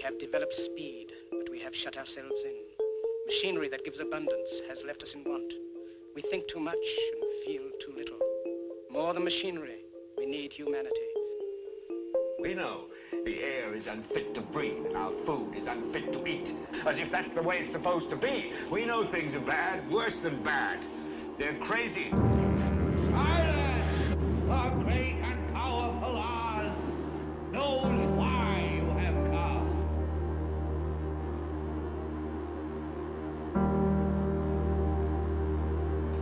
have developed speed, but we have shut ourselves in. Machinery that gives abundance has left us in want. We think too much and feel too little. More than machinery, we need humanity. We know the air is unfit to breathe and our food is unfit to eat. As if that's the way it's supposed to be. We know things are bad, worse than bad. They're crazy. Silence! The great and powerful Oz knows why you have come.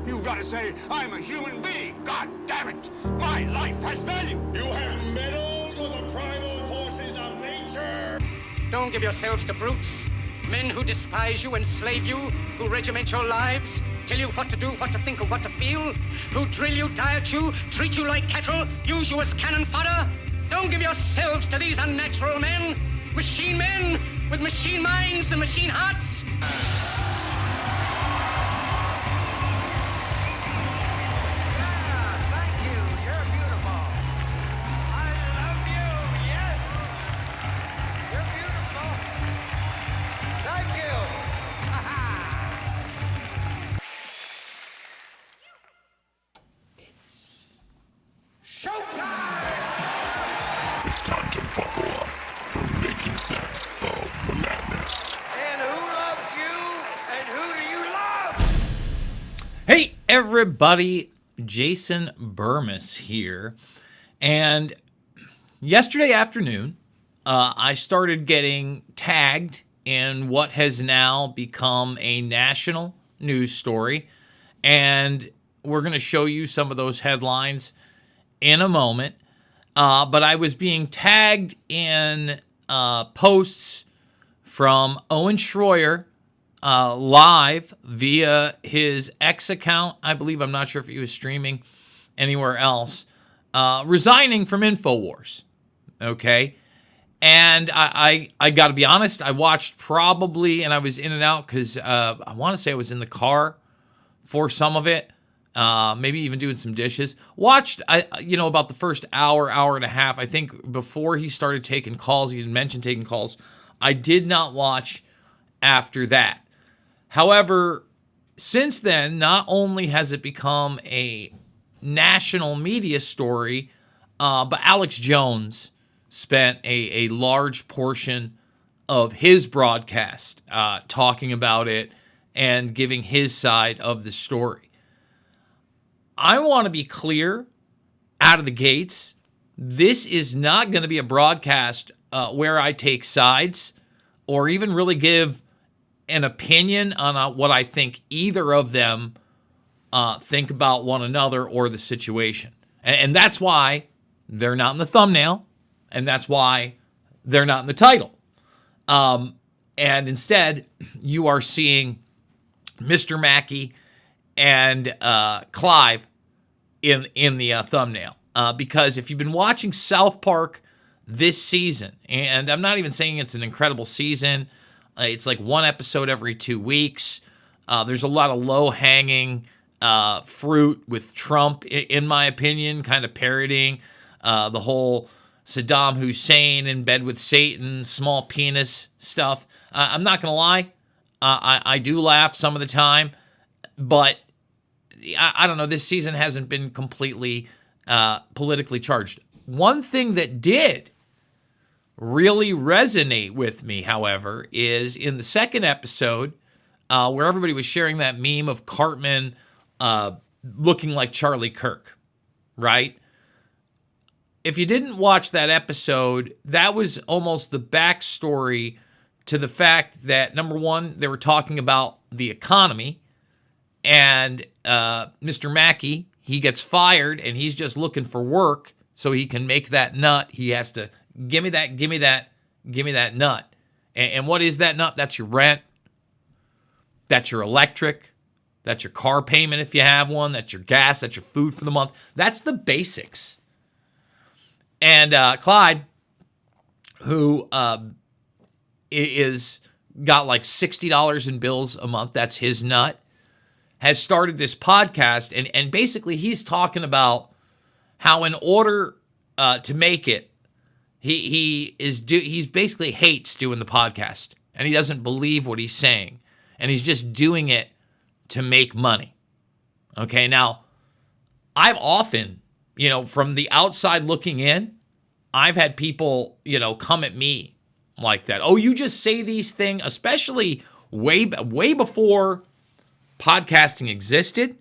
You've got to say, I'm a human being. God damn it. My life has value. You have meddled with the primal forces of nature. Don't give yourselves to brutes, men who despise you, enslave you, who regiment your lives, tell you what to do, what to think, or what to feel, who drill you, diet you, treat you like cattle, use you as cannon fodder. Don't give yourselves to these unnatural men with machine minds and machine hearts. It's time to buckle up for making sense of the madness. And who loves you? And who do you love? Hey everybody, Jason Bermas here. And yesterday afternoon, I started getting tagged in what has now become a national news story. And we're going to show you some of those headlines in a moment. But I was being tagged in posts from Owen Schroyer live via his X account. I believe, I'm not sure if he was streaming anywhere else, resigning from InfoWars. Okay. And I got to be honest, I watched probably, and I was in and out because I want to say I was in the car for some of it. Maybe even doing some dishes. Watched, about the first hour and a half. I think before he started taking calls, he had mentioned taking calls. I did not watch after that. However, since then, not only has it become a national media story, but Alex Jones spent a large portion of his broadcast talking about it and giving his side of the story. I want to be clear out of the gates. This is not going to be a broadcast where I take sides or even really give an opinion on what I think either of them think about one another or the situation. And that's why they're not in the thumbnail, and that's why they're not in the title. And instead, you are seeing Mr. Mackey and Clive in the thumbnail. Because if you've been watching South Park this season, and I'm not even saying it's an incredible season, it's like one episode every 2 weeks. There's a lot of low-hanging fruit with Trump, in my opinion, kind of parroting the whole Saddam Hussein in bed with Satan, small penis stuff. I'm not going to lie. I do laugh some of the time, but I don't know, this season hasn't been completely politically charged. One thing that did really resonate with me, however, is in the second episode where everybody was sharing that meme of Cartman looking like Charlie Kirk, right? If you didn't watch that episode, that was almost the backstory to the fact that, number one, they were talking about the economy. And Mr. Mackey, he gets fired, and he's just looking for work so he can make that nut. He has to, give me that nut. And what is that nut? That's your rent. That's your electric. That's your car payment if you have one. That's your gas. That's your food for the month. That's the basics. And Clyde, who is got like $60 in bills a month, that's his nut, has started this podcast, and basically he's talking about how in order to make it He's basically hates doing the podcast, and he doesn't believe what he's saying, and he's just doing it to make money. Okay, now I've often, from the outside looking in, I've had people, come at me like that. Oh, you just say these things, especially way before podcasting existed,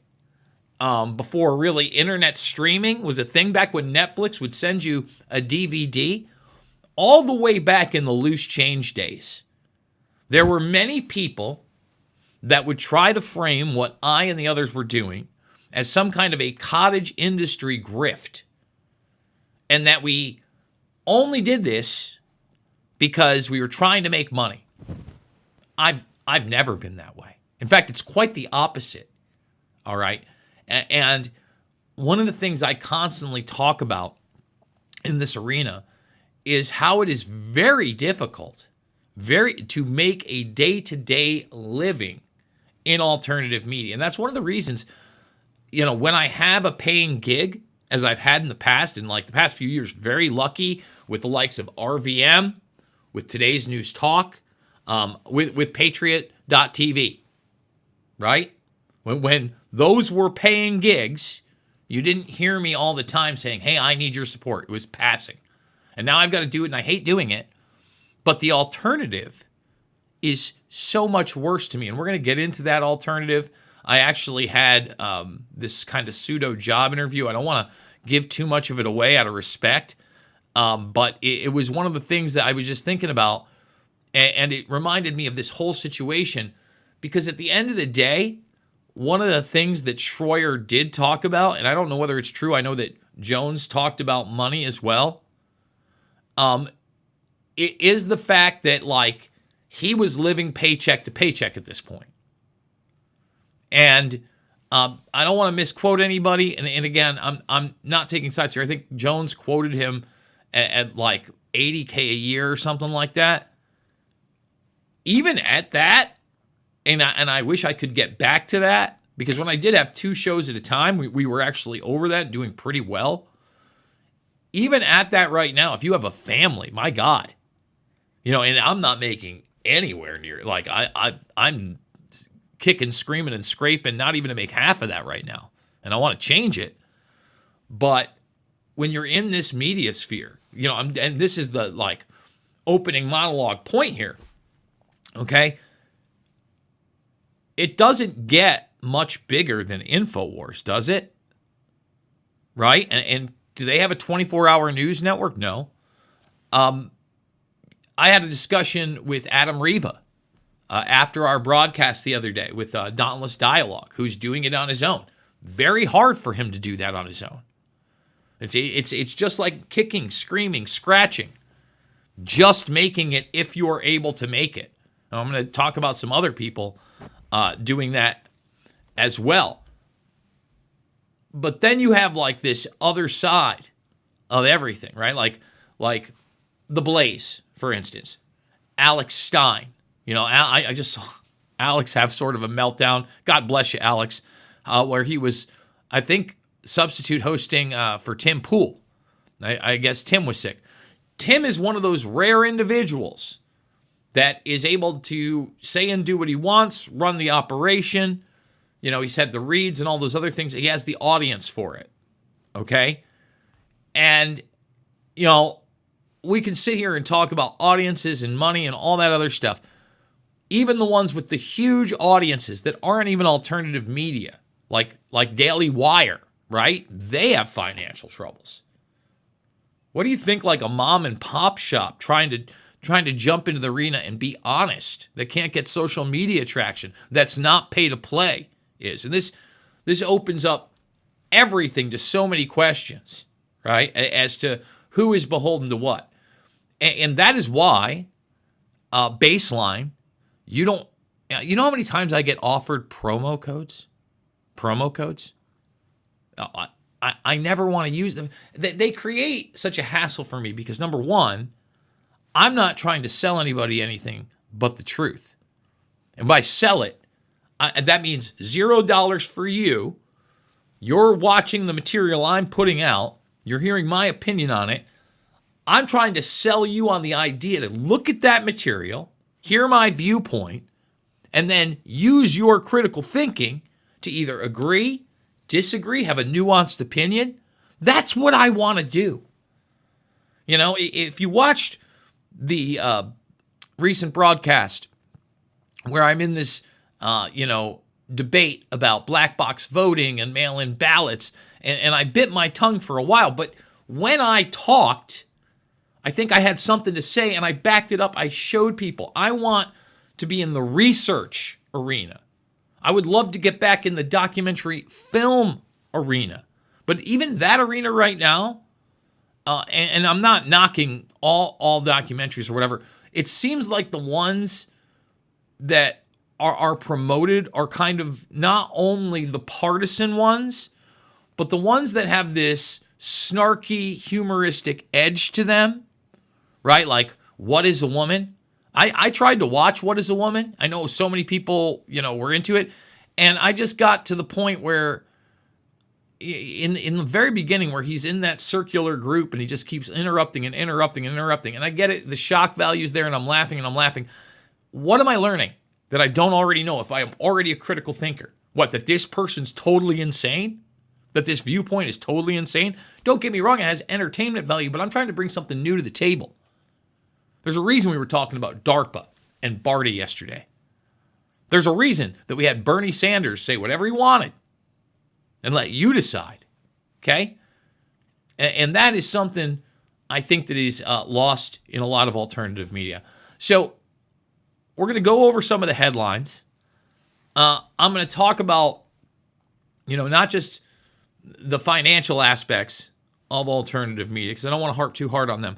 before really internet streaming was a thing, back when Netflix would send you a DVD, all the way back in the loose change days. There were many people that would try to frame what I and the others were doing as some kind of a cottage industry grift, and that we only did this because we were trying to make money. I've never been that way. In fact, it's quite the opposite. All right. And one of the things I constantly talk about in this arena is how it is very difficult to make a day-to-day living in alternative media. And that's one of the reasons, when I have a paying gig, as I've had in the past, in like the past few years, very lucky with the likes of RVM, with Today's News Talk, with Patriot.tv, right? When those were paying gigs, you didn't hear me all the time saying, hey, I need your support. It was passing. And now I've got to do it, and I hate doing it. But the alternative is so much worse to me. And we're going to get into that alternative. I actually had this kind of pseudo job interview. I don't want to give too much of it away out of respect. But it was one of the things that I was just thinking about. And it reminded me of this whole situation. Because at the end of the day, one of the things that Schroyer did talk about, and I don't know whether it's true, I know that Jones talked about money as well, it is the fact that, like, he was living paycheck to paycheck at this point. And I don't want to misquote anybody. And again, I'm not taking sides here. I think Jones quoted him at like $80K a year or something like that. Even at that, and I wish I could get back to that, because when I did have 2 shows at a time, we were actually over that and doing pretty well. Even at that right now, if you have a family, my God, and I'm not making anywhere near, like I'm kicking, screaming, and scraping, not even to make half of that right now. And I want to change it. But when you're in this media sphere, and this is the like opening monologue point here, okay? It doesn't get much bigger than InfoWars, does it? Right? And do they have a 24-hour news network? No. I had a discussion with Adam Riva after our broadcast the other day with Dauntless Dialogue, who's doing it on his own. Very hard for him to do that on his own. It's just like kicking, screaming, scratching, just making it if you're able to make it. Now, I'm going to talk about some other people doing that as well. But then you have like this other side of everything, right? Like The Blaze, for instance. Alex Stein. I just saw Alex have sort of a meltdown. God bless you, Alex. Where he was, I think, substitute hosting for Tim Pool. I guess Tim was sick. Tim is one of those rare individuals that is able to say and do what he wants, run the operation. He's had the reads and all those other things. He has the audience for it. Okay? And, we can sit here and talk about audiences and money and all that other stuff. Even the ones with the huge audiences that aren't even alternative media, like Daily Wire, right? They have financial troubles. What do you think, like a mom and pop shop trying to jump into the arena and be honest, that can't get social media traction, that's not pay to play is? And this opens up everything to so many questions, right? As to who is beholden to what. And that is why Baseline, you know how many times I get offered promo codes? I never want to use them. They create such a hassle for me because, number one, I'm not trying to sell anybody anything but the truth. And by sell it, that means $0 for you. You're watching the material I'm putting out. You're hearing my opinion on it. I'm trying to sell you on the idea to look at that material, hear my viewpoint, and then use your critical thinking to either agree, disagree, have a nuanced opinion. That's what I want to do. You know, if you watched the recent broadcast where I'm in this, debate about black box voting and mail-in ballots, and I bit my tongue for a while, but when I talked, I think I had something to say, and I backed it up. I showed people. I want to be in the research arena. I would love to get back in the documentary film arena. But even that arena right now, and I'm not knocking all documentaries or whatever, it seems like the ones that are promoted are kind of not only the partisan ones, but the ones that have this snarky, humoristic edge to them, right? Like, What is a Woman? I tried to watch What is a Woman. I know so many people, were into it. And I just got to the point where in the very beginning where he's in that circular group and he just keeps interrupting. And I get it. The shock value's there and I'm laughing. What am I learning that I don't already know if I am already a critical thinker? What, that this person's totally insane? That this viewpoint is totally insane? Don't get me wrong, it has entertainment value, but I'm trying to bring something new to the table. There's a reason we were talking about DARPA and BARDA yesterday. There's a reason that we had Bernie Sanders say whatever he wanted and let you decide, okay? And that is something I think that is lost in a lot of alternative media. So we're going to go over some of the headlines. I'm going to talk about, not just the financial aspects of alternative media, because I don't want to harp too hard on them,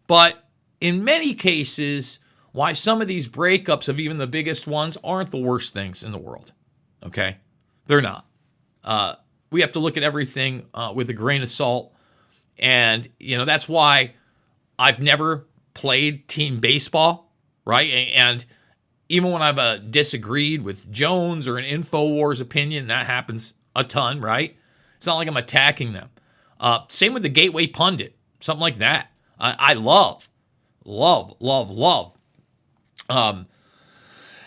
but in many cases, why some of these breakups of even the biggest ones aren't the worst things in the world, okay? They're not. We have to look at everything with a grain of salt, and, that's why I've never played team baseball, right? And even when I've disagreed with Jones or an InfoWars opinion, that happens a ton, right? It's not like I'm attacking them. Same with the Gateway Pundit, something like that. I love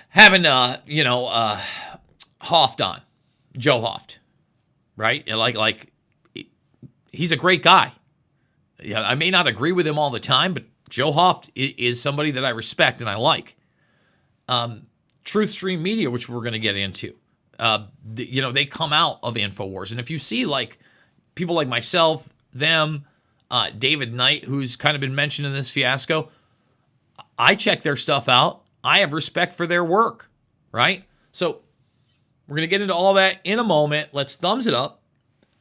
having Hoft on, Joe Hoft, right? Like he's a great guy. Yeah, I may not agree with him all the time, but Joe Hoft is somebody that I respect and I like. Truth Stream Media, which we're going to get into, they come out of InfoWars. And if you see like people like myself, them, David Knight, who's kind of been mentioned in this fiasco, I check their stuff out. I have respect for their work, right? So we're going to get into all that in a moment. Let's thumbs it up,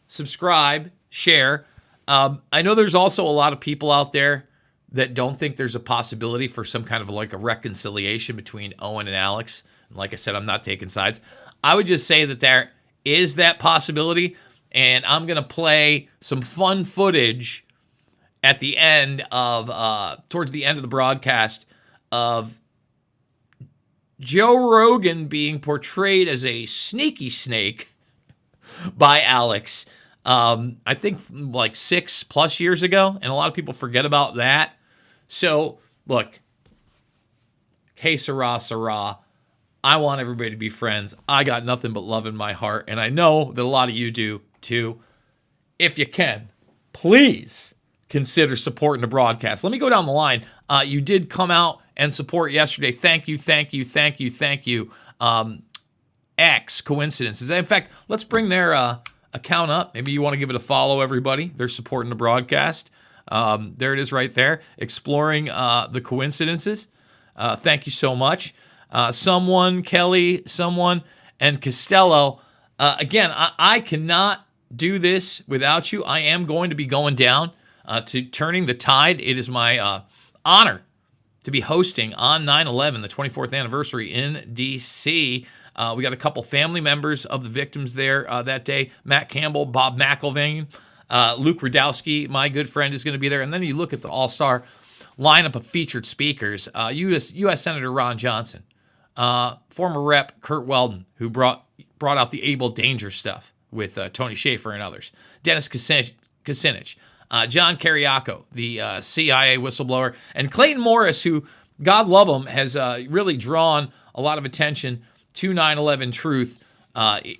subscribe, share. I know there's also a lot of people out there that don't think there's a possibility for some kind of like a reconciliation between Owen and Alex. And like I said, I'm not taking sides. I would just say that there is that possibility, and I'm going to play some fun footage at the end of, towards the end of the broadcast, of Joe Rogan being portrayed as a sneaky snake by Alex. I think like 6+ years ago, and a lot of people forget about that. So, look, que sera, sera. I want everybody to be friends. I got nothing but love in my heart, and I know that a lot of you do too. If you can, please consider supporting the broadcast. Let me go down the line. You did come out and support yesterday. Thank you. X Coincidences. In fact, let's bring their account up. Maybe you want to give it a follow, everybody. They're supporting the broadcast. There it is right there, exploring the coincidences. Thank you so much. Kelly, and Costello. Again, I cannot do this without you. I am going to be going down to Turning the Tide. It is my honor to be hosting on 9/11, the 24th anniversary in D.C. We got a couple family members of the victims there that day. Matt Campbell, Bob McIlvaine, Luke Rudowski, my good friend, is going to be there. And then you look at the all-star lineup of featured speakers. U.S. Senator Ron Johnson, former Rep. Kurt Weldon, who brought out the Able Danger stuff with Tony Schaefer and others. Dennis Kucinich, John Kiriakou, the CIA whistleblower, and Clayton Morris, who, God love him, has really drawn a lot of attention to 9/11 truth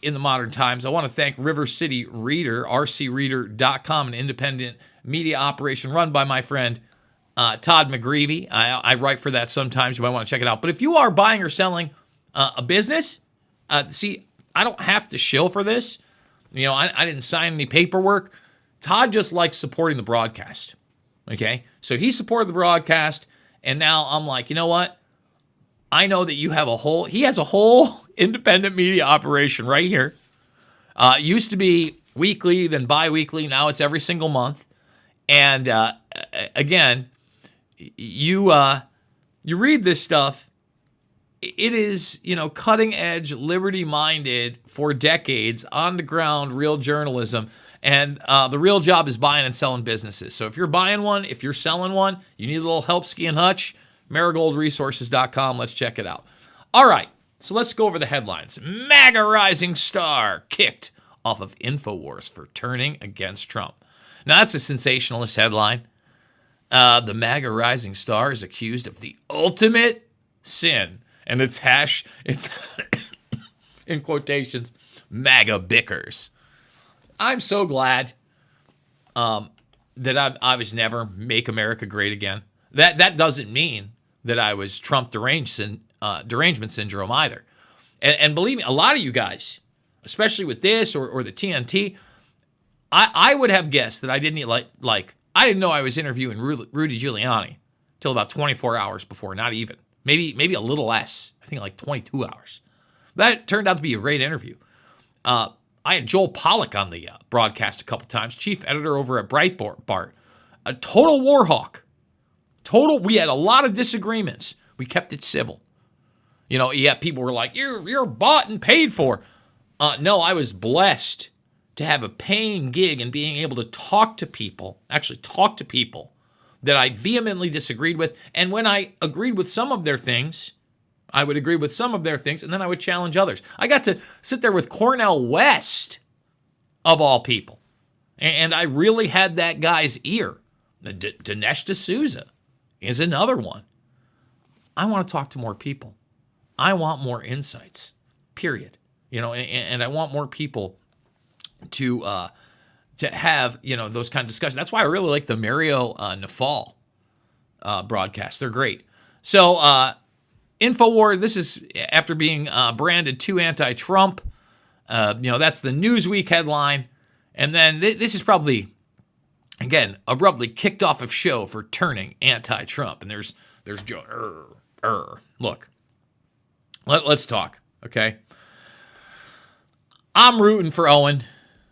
in the modern times. I want to thank River City Reader, rcreader.com, an independent media operation run by my friend Todd McGreevy. I write for that sometimes. You might want to check it out. But if you are buying or selling a business, see, I don't have to shill for this. I didn't sign any paperwork. Todd just likes supporting the broadcast. Okay? So he supported the broadcast, and now I'm like, you know what? I know that he has a whole independent media operation right here. Used to be weekly, then bi-weekly. Now it's every single month. And again, you read this stuff. It is, cutting edge, liberty minded for decades, on the ground, real journalism. And the real job is buying and selling businesses. So if you're buying one, if you're selling one, you need a little help, Ski and Hutch, marigoldresources.com. Let's check it out. All right, so let's go over the headlines. MAGA rising star kicked off of InfoWars for turning against Trump. Now, that's a sensationalist headline. The MAGA rising star is accused of the ultimate sin. And it's in quotations, MAGA bickers. I'm so glad that I was never Make America Great Again. That doesn't mean that I was Trump derangement syndrome either. And believe me, a lot of you guys, especially with this or the TNT, I would have guessed that I didn't I didn't know I was interviewing Rudy Giuliani till about 24 hours before, not even. Maybe a little less. I think like 22 hours. That turned out to be a great interview. I had Joel Pollack on the broadcast a couple times, chief editor over at Breitbart. A total war hawk. We had a lot of disagreements. We kept it civil. People were like, you're bought and paid for. No, I was blessed to have a paying gig and being able to talk to people that I vehemently disagreed with. And when I agreed with some of their things, I would agree with some of their things, and then I would challenge others. I got to sit there with Cornel West, of all people. And I really had that guy's ear. Dinesh D'Souza is another one. I want to talk to more people. I want more insights, period. And I want more people to have, those kind of discussions. That's why I really like the Mario Nafal broadcasts. They're great. So, InfoWars, this is after being branded too anti-Trump. That's the Newsweek headline. And then this is probably, again, abruptly kicked off of show for turning anti-Trump. And there's Joe. Look, let's talk, okay? I'm rooting for Owen,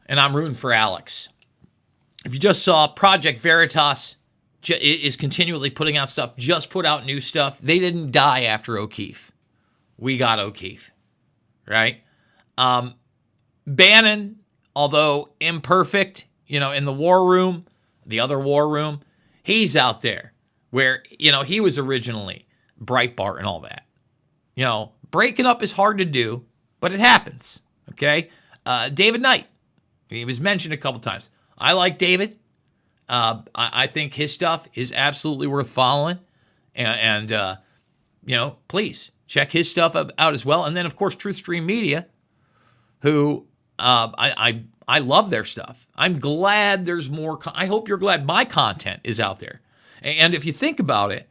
and I'm rooting for Alex. If you just saw, Project Veritas is continually putting out stuff, just put out new stuff. They didn't die after O'Keefe. We got O'Keefe, right? Bannon, although imperfect, in the war room, the other war room, he's out there where, he was originally Breitbart and all that. Breaking up is hard to do, but it happens, okay? David Knight, he was mentioned a couple times. I like David. I think his stuff is absolutely worth following. And please check his stuff out as well. And then, of course, TruthStream Media, who I love their stuff. I'm glad there's more. I hope you're glad my content is out there. And if you think about it,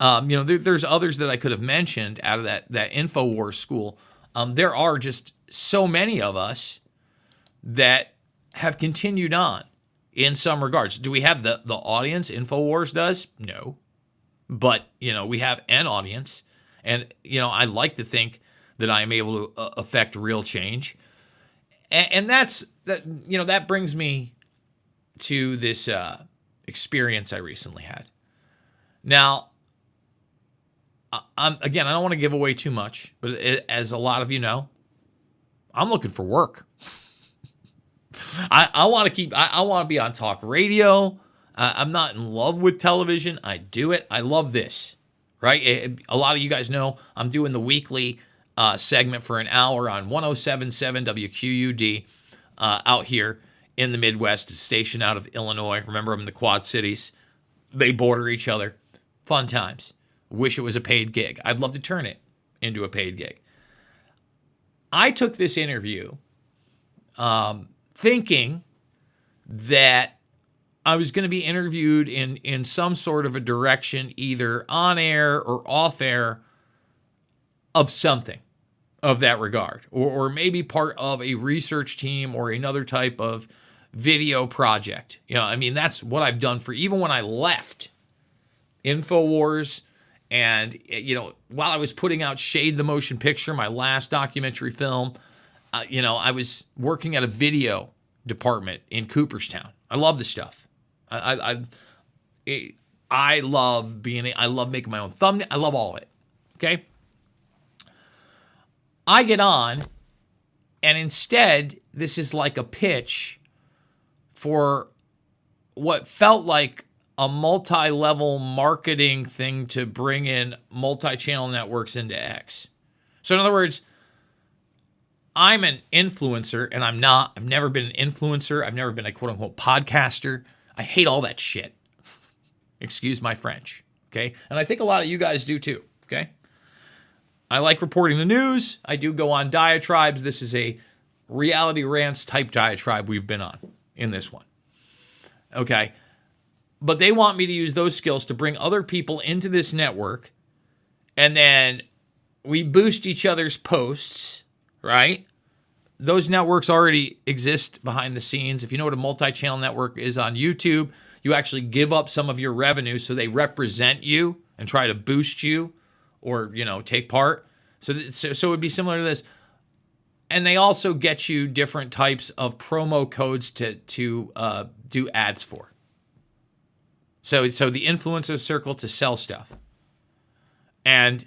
there's others that I could have mentioned out of that InfoWars school. There are just so many of us that have continued on in some regards. Do we have the audience InfoWars does? No. But, we have an audience. And, I like to think that I am able to affect real change. And that brings me to this experience I recently had. Now, I don't want to give away too much, but as a lot of you know, I'm looking for work. I want to be on talk radio. I'm not in love with television. I do it. I love this, right? A lot of you guys know I'm doing the weekly segment for an hour on 107.7 WQUD out here in the Midwest, stationed out of Illinois. Remember, I'm in the Quad Cities. They border each other. Fun times. Wish it was a paid gig. I'd love to turn it into a paid gig. I took this interview thinking that I was going to be interviewed in some sort of a direction, either on air or off air, of something of that regard, or maybe part of a research team or another type of video project. I mean, that's what I've done for, even when I left InfoWars, and, while I was putting out Shade the Motion Picture, my last documentary film, I was working at a video department in Cooperstown. I love this stuff. I love I love making my own thumbnail. I love all of it. Okay. I get on, and instead, this is like a pitch for what felt like a multi-level marketing thing to bring in multi-channel networks into X. So in other words, I'm an influencer, and I'm not. I've never been an influencer. I've never been a quote-unquote podcaster. I hate all that shit. Excuse my French, okay? And I think a lot of you guys do too, okay? I like reporting the news. I do go on diatribes. This is a reality rants type diatribe we've been on in this one, okay? But they want me to use those skills to bring other people into this network, and then we boost each other's posts, right? Those networks already exist behind the scenes. If you know what a multi-channel network is on YouTube, you actually give up some of your revenue so they represent you and try to boost you or, take part. So it would be similar to this. And they also get you different types of promo codes to do ads for. So the influencer circle to sell stuff. And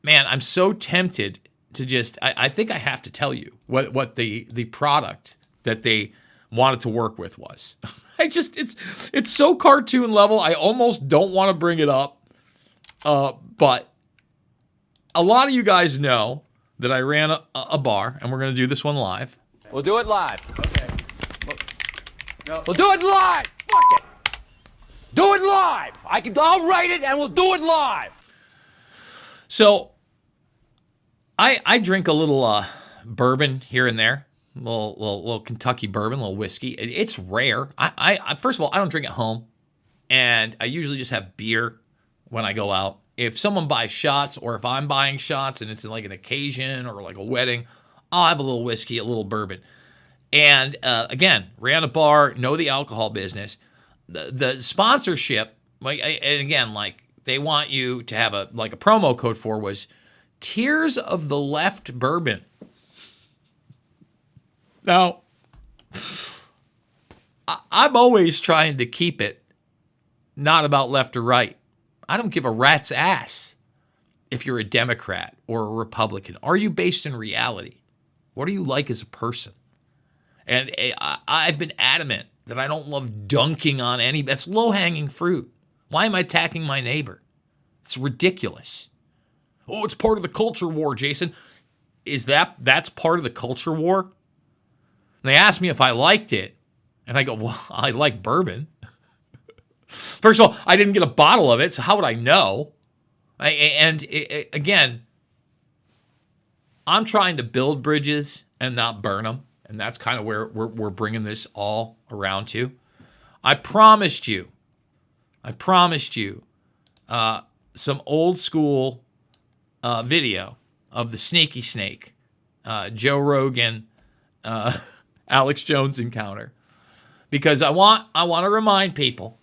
man, I'm so tempted to just, I think I have to tell you what the product that they wanted to work with was. It's so cartoon level. I almost don't want to bring it up. But a lot of you guys know that I ran a bar, and we're going to do this one live. We'll do it live. Okay. We'll do it live. Fuck it. Do it live. I'll write it, and we'll do it live. So I drink a little bourbon here and there, a little Kentucky bourbon, a little whiskey. It's rare. I first of all, I don't drink at home, and I usually just have beer when I go out. If someone buys shots, or if I'm buying shots and it's like an occasion or like a wedding, I'll have a little whiskey, a little bourbon. And again, ran a bar, know the alcohol business. The sponsorship, and again, they want you to have a promo code for was Tears of the Left Bourbon. Now, I'm always trying to keep it not about left or right. I don't give a rat's ass if you're a Democrat or a Republican. Are you based in reality? What are you like as a person? And I've been adamant that I don't love dunking on any. That's low-hanging fruit. Why am I attacking my neighbor? It's ridiculous. Oh, it's part of the culture war, Jason. That's part of the culture war? And they asked me if I liked it, and I go, well, I like bourbon. First of all, I didn't get a bottle of it, so how would I know? Again, I'm trying to build bridges and not burn them, and that's kind of where we're bringing this all around to. I promised you some old school video of the Sneaky Snake, Joe Rogan, Alex Jones encounter, because I want to remind people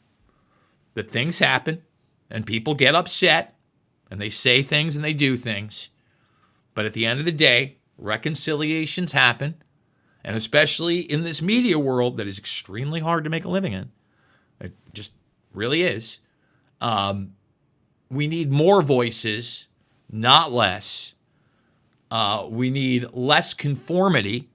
that things happen and people get upset and they say things and they do things. But at the end of the day, reconciliations happen. And especially in this media world that is extremely hard to make a living in, it just really is. We need more voices, not less. We need less conformity.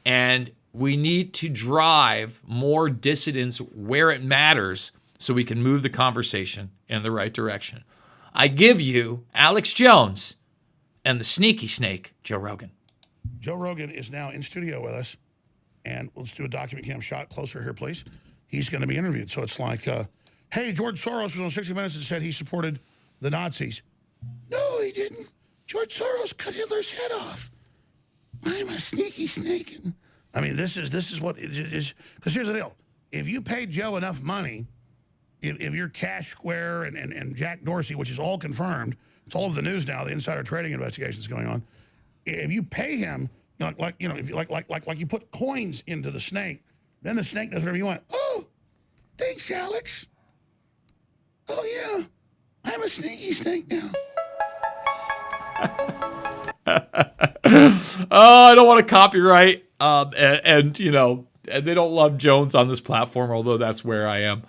And we need to drive more dissidence where it matters so we can move the conversation in the right direction. I give you Alex Jones and the Sneaky Snake, Joe Rogan. Joe Rogan is now in studio with us. and let's do a document cam shot closer here, please. He's going to be interviewed. So it's like, hey, George Soros was on 60 Minutes and said he supported the Nazis. No, he didn't. George Soros cut Hitler's head off. I'm a sneaky snake. I mean, this is what it is. Because here's the deal. If you pay Joe enough money, if you're Cash Square and Jack Dorsey, which is all confirmed, it's all over the news now, the insider trading investigations going on. If you pay him, if you put coins into the snake, then the snake does whatever you want. Oh, thanks, Alex. Oh, yeah. I'm a sneaky snake now. Oh, I don't want to copyright. And they don't love Jones on this platform, although that's where I am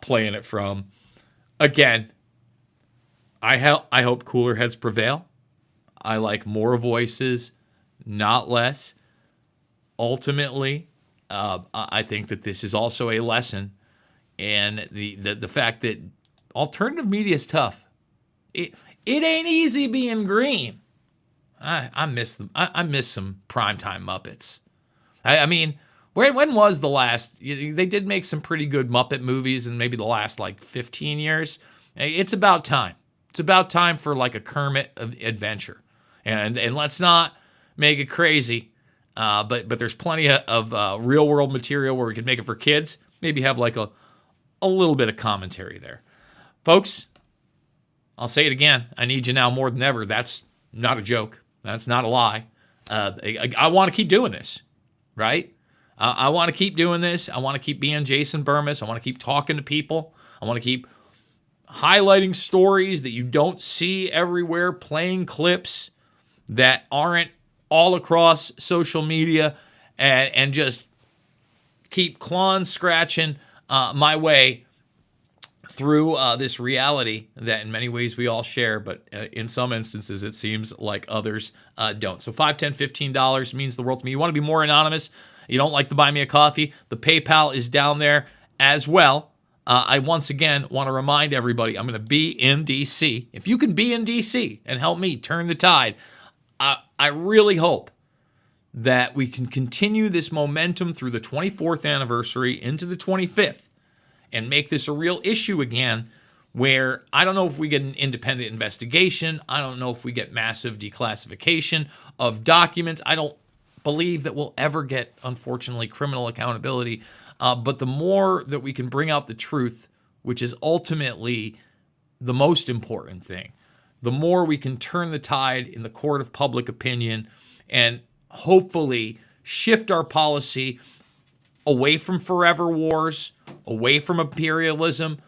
playing it from. Again, I hope cooler heads prevail. I like more voices, not less. Ultimately, I think that this is also a lesson, and the fact that alternative media is tough. It ain't easy being green. I miss them. I miss some primetime Muppets. I mean, when was the last? They did make some pretty good Muppet movies in maybe the last 15 years. It's about time. It's about time for a Kermit adventure, and let's not make it crazy. But there's plenty of real world material where we could make it for kids. Maybe have a little bit of commentary there, folks. I'll say it again. I need you now more than ever. That's not a joke. That's not a lie. I want to keep doing this, right? I want to keep doing this. I want to keep being Jason Bermas. I want to keep talking to people. I want to keep highlighting stories that you don't see everywhere, playing clips that aren't all across social media, and just keep clawing, scratching my way through this reality that in many ways we all share, but in some instances it seems like others don't. So $5, $10, $15 means the world to me. You want to be more anonymous, you don't like to buy me a coffee, the PayPal is down there as well. I once again want to remind everybody I'm going to be in D.C. If you can be in D.C. and help me turn the tide, I really hope that we can continue this momentum through the 24th anniversary into the 25th and make this a real issue again, where I don't know if we get an independent investigation. I don't know if we get massive declassification of documents. I don't believe that we'll ever get, unfortunately, criminal accountability. But the more that we can bring out the truth, which is ultimately the most important thing, the more we can turn the tide in the court of public opinion and hopefully shift our policy away from forever wars, away from imperialism,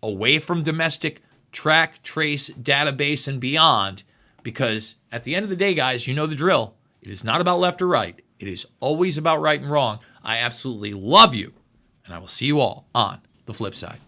away from domestic track, trace, database, and beyond. Because at the end of the day, guys, you know the drill. It is not about left or right. It is always about right and wrong. I absolutely love you, and I will see you all on the flip side.